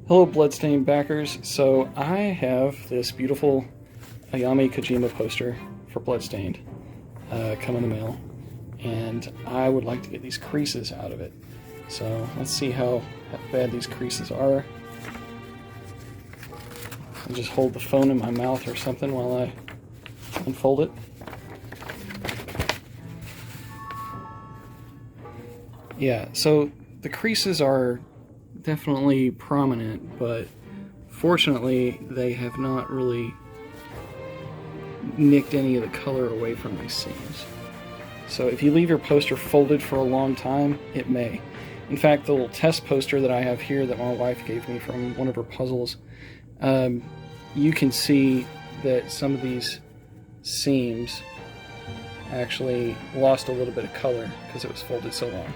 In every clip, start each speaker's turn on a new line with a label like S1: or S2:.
S1: Hello Bloodstained backers. So I have this beautiful Ayami Kojima poster for Bloodstained come in the mail, and I would like to get these creases out of it. So let's see how bad these creases are. I'll just hold the phone in my mouth or something while I unfold it. Yeah, so the creases are definitely prominent, but fortunately they have not really nicked any of the color away from these seams. So if you leave your poster folded for a long time, it may. In fact, the little test poster that I have here that my wife gave me from one of her puzzles, you can see that some of these seams actually lost a little bit of color because it was folded so long.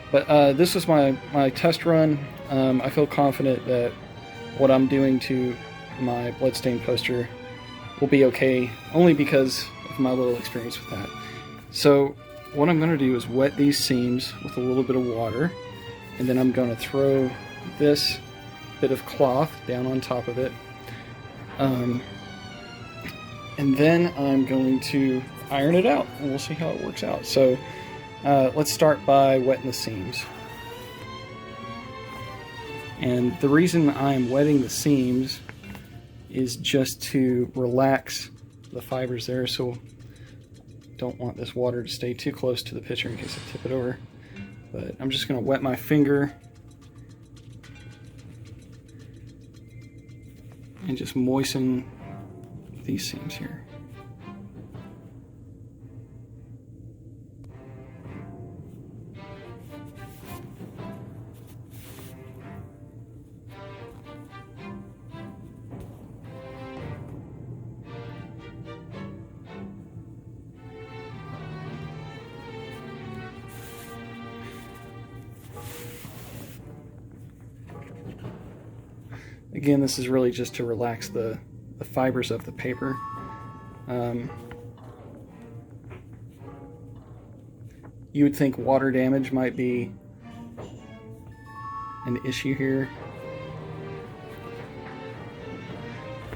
S1: But this was my test run. I feel confident that what I'm doing to my Bloodstained poster will be okay, only because of my little experience with that. So what I'm going to do is wet these seams with a little bit of water, and then I'm going to throw this bit of cloth down on top of it. And then I'm going to iron it out, and we'll see how it works out. So let's start by wetting the seams. And the reason I'm wetting the seams is just to relax the fibers there, so don't want this water to stay too close to the picture in case I tip it over. But I'm just going to wet my finger and just moisten these seams here. Again, this is really just to relax the fibers of the paper. You would think water damage might be an issue here,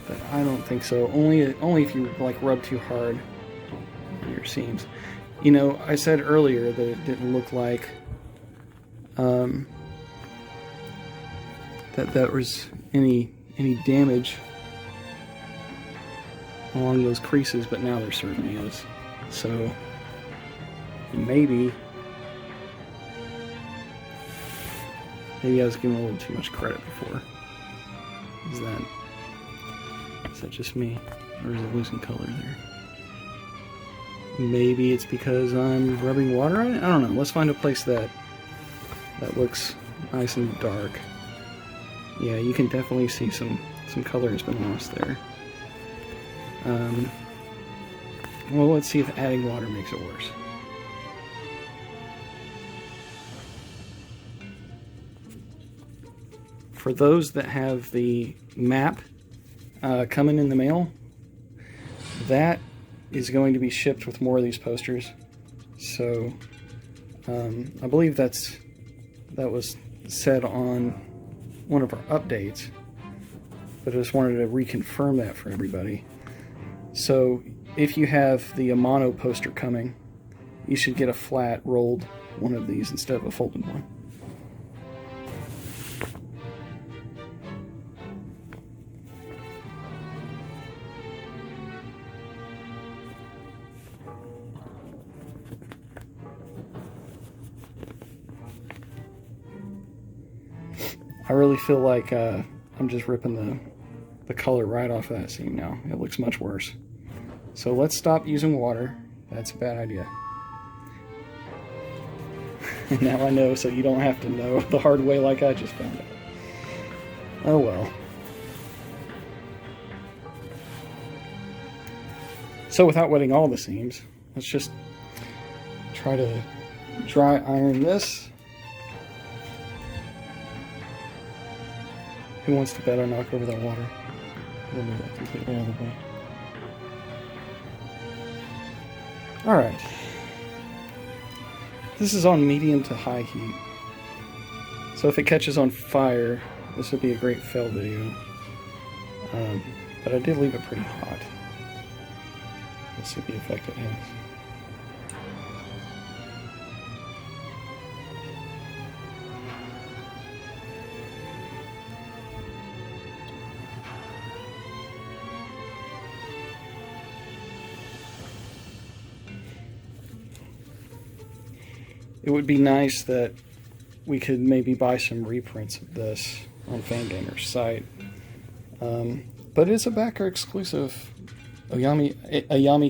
S1: but I don't think so. Only if you like rub too hard on your seams. You know, I said earlier that it didn't look like that there was any damage along those creases, but now there certainly is. So maybe I was giving a little too much credit before. Is that just me, or is it losing color there? Maybe it's because I'm rubbing water on it? I don't know. Let's find a place that looks nice and dark. Yeah, you can definitely see some color has been lost there. Well, let's see if adding water makes it worse. For those that have the map coming in the mail, that is going to be shipped with more of these posters. So I believe that was said on one of our updates, but I just wanted to reconfirm that for everybody. So if you have the Amano poster coming, you should get a flat rolled one of these instead of a folded one. I really feel like I'm just ripping the color right off of that seam now. It looks much worse. So let's stop using water. That's a bad idea. Now I know, so you don't have to know the hard way like I just found out. Oh well. So without wetting all the seams, let's just try to dry iron this. Who wants to bet I knock over that water? We'll move that completely out of the way. Alright. This is on medium to high heat. So if it catches on fire, this would be a great fail video. But I did leave it pretty hot. Let's see the effect it has. It would be nice that we could maybe buy some reprints of this on Fangamer's site. But it's a backer exclusive Ayami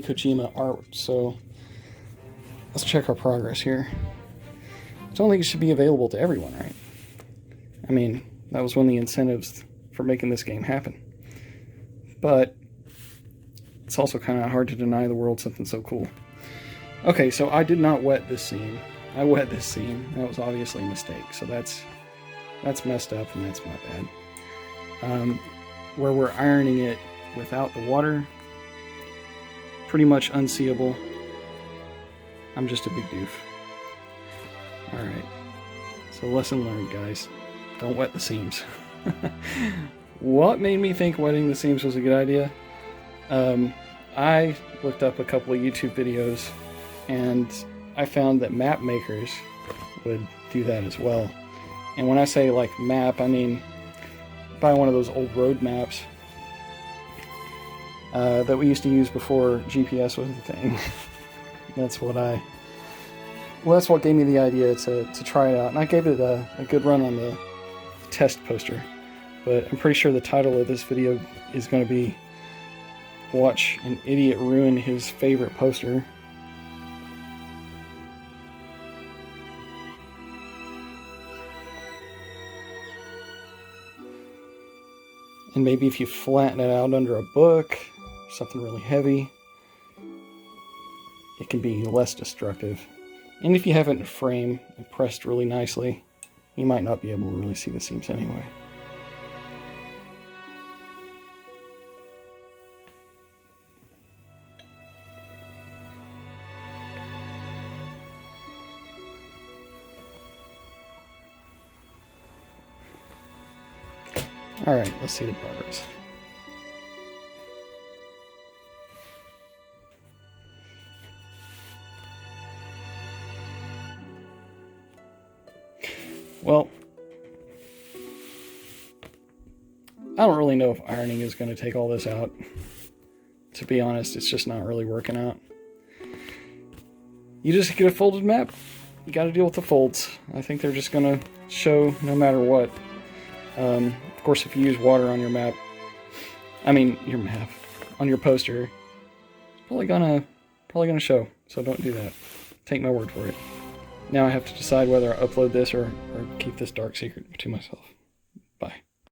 S1: Kojima art, so let's check our progress here. I don't think it should be available to everyone, right? I mean, that was one of the incentives for making this game happen. But it's also kind of hard to deny the world something so cool. Okay, so I did not wet this seam. I wet this seam. That was obviously a mistake, so that's messed up, and that's my bad. Where we're ironing it without the water, pretty much unseeable. I'm just a big doof. Alright, so lesson learned, guys. Don't wet the seams. What made me think wetting the seams was a good idea? I looked up a couple of YouTube videos, and I found that map makers would do that as well. And when I say like map, I mean buy one of those old road maps that we used to use before GPS was a thing. That's what gave me the idea to try it out. And I gave it a good run on the test poster. But I'm pretty sure the title of this video is going to be Watch an Idiot Ruin His Favorite Poster. And maybe if you flatten it out under a book, something really heavy, it can be less destructive. And if you have it in a frame and pressed really nicely, you might not be able to really see the seams anyway. Alright, let's see the progress. Well, I don't really know if ironing is going to take all this out. To be honest, it's just not really working out. You just get a folded map. You got to deal with the folds. I think they're just going to show no matter what. Of course, if you use water on your map, on your poster, it's probably gonna show. So don't do that. Take my word for it. Now I have to decide whether I upload this or keep this dark secret to myself.